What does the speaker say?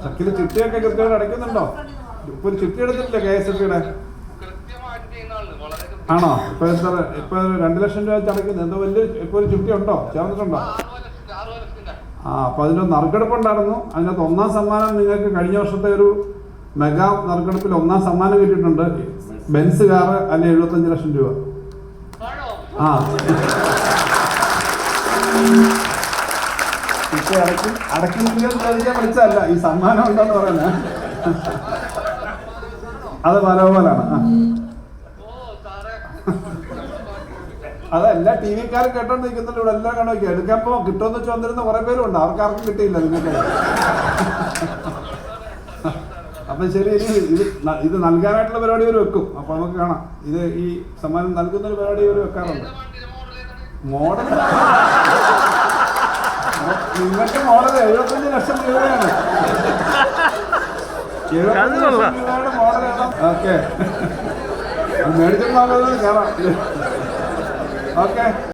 സക്കില് ചിട്ടിയൊക്കെ കൃത്യമായിട്ട് അടയ്ക്കുന്നുണ്ടോ? ഇപ്പൊ ഒരു ചിട്ടി എടുത്തിട്ടില്ലേ KSFE-യുടെ? ആണോ? ഇപ്പൊ 2 ലക്ഷം രൂപ വെച്ച് അടയ്ക്കുന്നത് എന്തോ വലിയ ഇപ്പൊ ഒരു ചിട്ടി ഉണ്ടോ? ചേർന്നിട്ടുണ്ടോ? അപ്പൊ അതിന്റെ നറുക്കെടുപ്പുണ്ടായിരുന്നു. അതിനകത്ത് 1ാം സമ്മാനം നിങ്ങൾക്ക് കഴിഞ്ഞ വർഷത്തെ ഒരു മെഗാ നറുക്കെടുപ്പിൽ 1ാം സമ്മാനം കിട്ടിയിട്ടുണ്ട്. ബെൻസ് കാറ് അല്ലെ 75 ലക്ഷം രൂപ. അടയ്ക്കുന്നില്ല ചോദിക്കാൻ വിളിച്ചതല്ല, ഈ സമ്മാനം ഉണ്ടെന്ന് പറയുന്നത്. അത് മനോഹരമാണ്. അതെല്ലാ TV-ക്കാരും കേട്ടോണ്ടിരിക്കുന്നുണ്ട്. ഇവിടെ എല്ലാം കണ്ടു നോക്കിയാൽ എടുക്കാപ്പോ കിട്ടുമെന്ന് വെച്ച് വന്നിരുന്ന കുറെ പേരും ഉണ്ട്. അവർക്കാർക്കും കിട്ടിയില്ല. നിങ്ങൾക്ക് അപ്പൊ ശരി, ഇത് നൽകാനായിട്ടുള്ള പരിപാടി ഇവർ വെക്കും. അപ്പൊ നമുക്ക് കാണാം. ഇത് ഈ സമ്മാനം നൽകുന്ന ഒരു പരിപാടി ഇവർ വെക്കാറുണ്ട്. മോഡൽ നിങ്ങൾക്ക് മോഡൽ 75 ലക്ഷം രൂപയാണ്. 75 ലക്ഷം രൂപയുടെ മോഡലാണ്. ഓക്കെ, മേടിച്ചിട്ടുണ്ടാകുന്നത് കയറാം. ഓക്കെ.